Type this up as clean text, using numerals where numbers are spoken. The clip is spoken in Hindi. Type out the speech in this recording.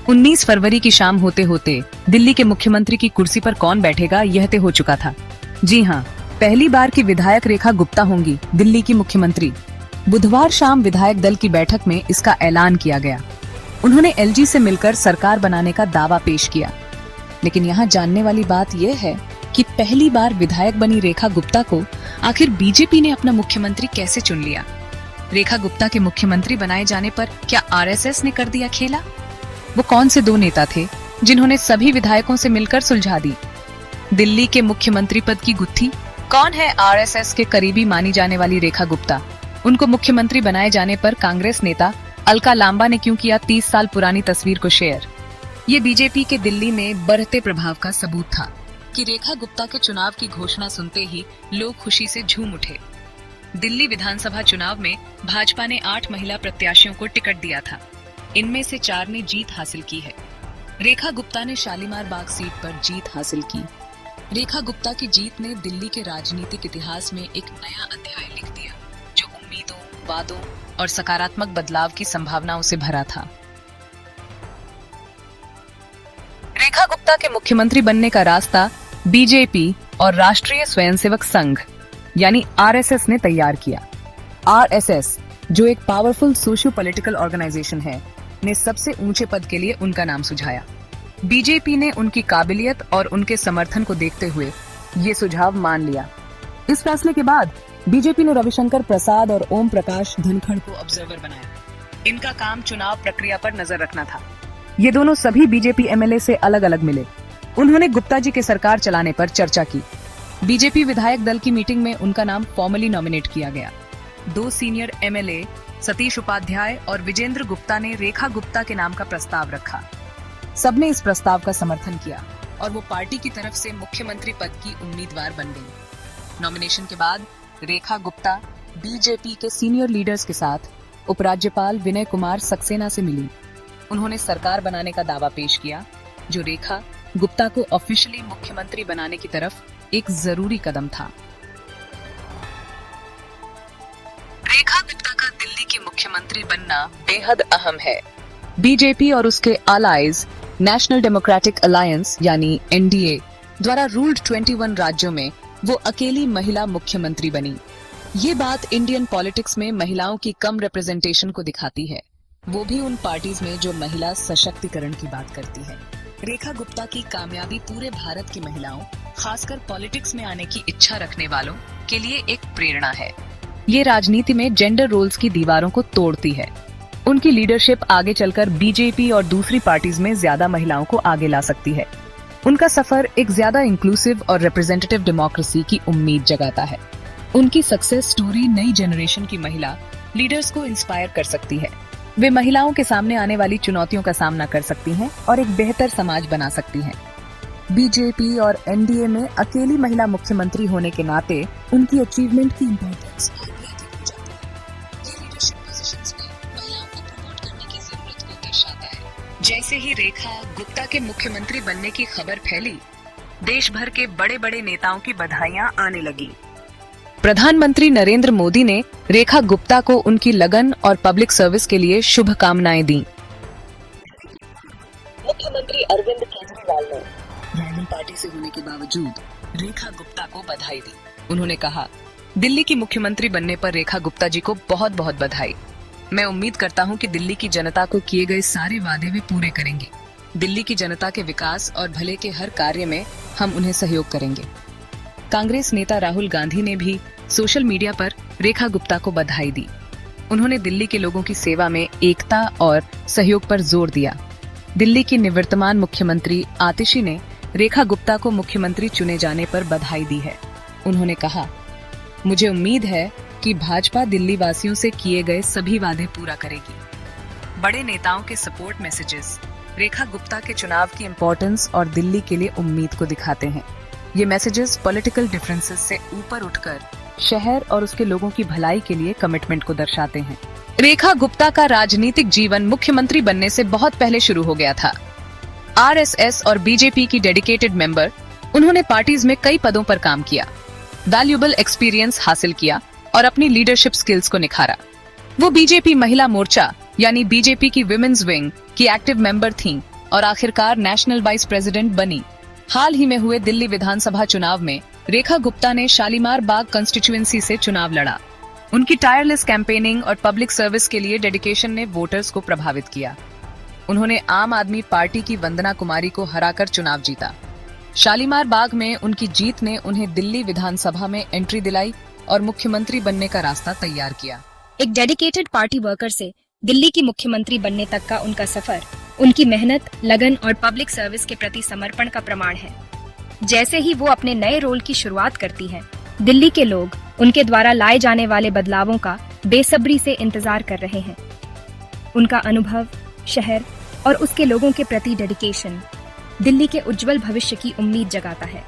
19 फरवरी की शाम होते होते दिल्ली के मुख्यमंत्री की कुर्सी पर कौन बैठेगा यह तय हो चुका था। जी हाँ, पहली बार की विधायक रेखा गुप्ता होंगी दिल्ली की मुख्यमंत्री। बुधवार शाम विधायक दल की बैठक में इसका ऐलान किया गया। उन्होंने एलजी से मिलकर सरकार बनाने का दावा पेश किया। लेकिन यहाँ जानने वाली बात यह है कि पहली बार विधायक बनी रेखा गुप्ता को आखिर बीजेपी ने अपना मुख्यमंत्री कैसे चुन लिया। रेखा गुप्ता के मुख्यमंत्री बनाए जाने पर क्या आरएसएस ने कर दिया खेला? वो कौन से दो नेता थे जिन्होंने सभी विधायकों से मिलकर सुलझा दी दिल्ली के मुख्यमंत्री पद की गुत्थी? कौन है आरएसएस के करीबी मानी जाने वाली रेखा गुप्ता? उनको मुख्यमंत्री बनाए जाने पर कांग्रेस नेता अलका लांबा ने क्यों किया 30 साल पुरानी तस्वीर को शेयर? ये बीजेपी के दिल्ली में बढ़ते प्रभाव का सबूत था कि रेखा गुप्ता के चुनाव की घोषणा सुनते ही लोग खुशी से झूम उठे। दिल्ली विधानसभा चुनाव में भाजपा ने 8 महिला प्रत्याशियों को टिकट दिया था। इनमें से 4 ने जीत हासिल की है। रेखा गुप्ता ने शालीमार बाग सीट पर जीत हासिल की। रेखा गुप्ता की जीत ने दिल्ली के राजनीतिक इतिहास में एक नया अध्याय लिख दिया, जो उम्मीदों, वादों और सकारात्मक बदलाव की संभावनाओं से भरा था। रेखा गुप्ता के मुख्यमंत्री बनने का रास्ता बीजेपी और राष्ट्रीय स्वयंसेवक संघ यानी आरएसएस ने तैयार किया। आरएसएस, जो एक पावरफुल सोशियो पॉलिटिकल ऑर्गेनाइजेशन है, ने सबसे ऊंचे पद के लिए उनका नाम सुझाया। बीजेपी ने उनकी काबिलियत और उनके समर्थन को देखते हुए ये सुझाव मान लिया। इस फैसले के बाद बीजेपी ने रविशंकर प्रसाद और ओम प्रकाश धनखड़ को ऑब्जर्वर बनाया। इनका काम चुनाव प्रक्रिया पर नजर रखना था। ये दोनों सभी बीजेपी एमएलए से अलग अलग मिले। उन्होंने गुप्ता जी के सरकार चलाने पर चर्चा की। बीजेपी विधायक दल की मीटिंग में उनका नाम फॉर्मली नॉमिनेट किया गया। 2 सीनियर एमएलए सतीश उपाध्याय और विजेंद्र गुप्ता ने रेखा गुप्ता के नाम का प्रस्ताव रखा। सबने इस प्रस्ताव का समर्थन किया और वो पार्टी की तरफ से मुख्यमंत्री पद की उम्मीदवार बन गई। नॉमिनेशन के बाद रेखा गुप्ता बीजेपी के सीनियर लीडर्स के साथ उपराज्यपाल विनय कुमार सक्सेना से मिली। उन्होंने सरकार बनाने का दावा पेश किया, जो रेखा गुप्ता को ऑफिशियली मुख्यमंत्री बनाने की तरफ एक जरूरी कदम था। रेखा गुप्ता का दिल्ली की मुख्यमंत्री बनना बेहद अहम है। बीजेपी और उसके अलाइज नेशनल डेमोक्रेटिक अलायंस यानी एनडीए द्वारा रूल्ड 21 राज्यों में वो अकेली महिला मुख्यमंत्री बनी। ये बात इंडियन पॉलिटिक्स में महिलाओं की कम रिप्रेजेंटेशन को दिखाती है, वो भी उन पार्टीज में जो महिला सशक्तिकरण की बात करती है। रेखा गुप्ता की कामयाबी पूरे भारत की महिलाओं, खासकर पॉलिटिक्स में आने की इच्छा रखने वालों के लिए एक प्रेरणा है। ये राजनीति में जेंडर रोल्स की दीवारों को तोड़ती है। उनकी लीडरशिप आगे चलकर बीजेपी और दूसरी पार्टीज में ज्यादा महिलाओं को आगे ला सकती है। उनका सफर एक ज्यादा इंक्लूसिव और रिप्रेजेंटेटिव डेमोक्रेसी की उम्मीद जगाता है। उनकी सक्सेस स्टोरी नई जनरेशन की महिला लीडर्स को इंस्पायर कर सकती है। वे महिलाओं के सामने आने वाली चुनौतियों का सामना कर सकती हैं और एक बेहतर समाज बना सकती हैं। बीजेपी और एनडीए में अकेली महिला मुख्यमंत्री होने के नाते उनकी अचीवमेंट की इम्पोर्टेंस और भी अधिक हो जाती है। ये लीडरशिप पोजीशंस में महिलाओं को प्रमोट करने की जरूरत को दर्शाता है। जैसे ही रेखा गुप्ता के मुख्यमंत्री बनने की खबर फैली, देश भर के बड़े बड़े नेताओं की बधाइयां आने लगी। प्रधानमंत्री नरेंद्र मोदी ने रेखा गुप्ता को उनकी लगन और पब्लिक सर्विस के लिए शुभकामनाएं दी। मुख्यमंत्री अरविंद केजरीवाल ने राइवल पार्टी से होने के बावजूद रेखा गुप्ता को बधाई दी। उन्होंने कहा, दिल्ली की मुख्यमंत्री बनने पर रेखा गुप्ता जी को बहुत बहुत बधाई। मैं उम्मीद करता हूं कि दिल्ली की जनता को किए गए सारे वादे वे पूरे करेंगे। दिल्ली की जनता के विकास और भले के हर कार्य में हम उन्हें सहयोग करेंगे। कांग्रेस नेता राहुल गांधी ने भी सोशल मीडिया पर रेखा गुप्ता को बधाई दी। उन्होंने दिल्ली के लोगों की सेवा में एकता और सहयोग पर जोर दिया। दिल्ली की निवर्तमान मुख्यमंत्री आतिशी ने रेखा गुप्ता को मुख्यमंत्री चुने जाने पर बधाई दी है। उन्होंने कहा, मुझे उम्मीद है कि भाजपा दिल्ली वासियों से किए गए सभी वादे पूरा करेगी। बड़े नेताओं के सपोर्ट मैसेजेस रेखा गुप्ता के चुनाव की इम्पोर्टेंस और दिल्ली के लिए उम्मीद को दिखाते हैं। ये मैसेजेस पॉलिटिकल डिफरेंसेस से ऊपर उठकर शहर और उसके लोगों की भलाई के लिए कमिटमेंट को दर्शाते हैं। रेखा गुप्ता का राजनीतिक जीवन मुख्यमंत्री बनने से बहुत पहले शुरू हो गया था। आरएसएस और बीजेपी की डेडिकेटेड मेंबर, उन्होंने पार्टीज में कई पदों पर काम किया, वैल्यूएबल एक्सपीरियंस हासिल किया और अपनी लीडरशिप स्किल्स को निखारा। वो बीजेपी महिला मोर्चा यानी बीजेपी की विमेन्स विंग की एक्टिव मेंबर थीं और आखिरकार नेशनल वाइस प्रेसिडेंट बनी। हाल ही में हुए दिल्ली विधानसभा चुनाव में रेखा गुप्ता ने शालीमार बाग कंस्टिट्यूएंसी से चुनाव लड़ा। उनकी टायरलेस कैंपेनिंग और पब्लिक सर्विस के लिए डेडिकेशन ने वोटर्स को प्रभावित किया। उन्होंने आम आदमी पार्टी की वंदना कुमारी को हराकर चुनाव जीता। शालीमार बाग में उनकी जीत ने उन्हें दिल्ली विधानसभा में एंट्री दिलाई और मुख्यमंत्री बनने का रास्ता तैयार किया। एक डेडिकेटेड पार्टी वर्कर से दिल्ली की मुख्यमंत्री बनने तक का उनका सफर उनकी मेहनत, लगन और पब्लिक सर्विस के प्रति समर्पण का प्रमाण है। जैसे ही वो अपने नए रोल की शुरुआत करती हैं, दिल्ली के लोग उनके द्वारा लाए जाने वाले बदलावों का बेसब्री से इंतजार कर रहे हैं। उनका अनुभव, शहर और उसके लोगों के प्रति डेडिकेशन दिल्ली के उज्जवल भविष्य की उम्मीद जगाता है।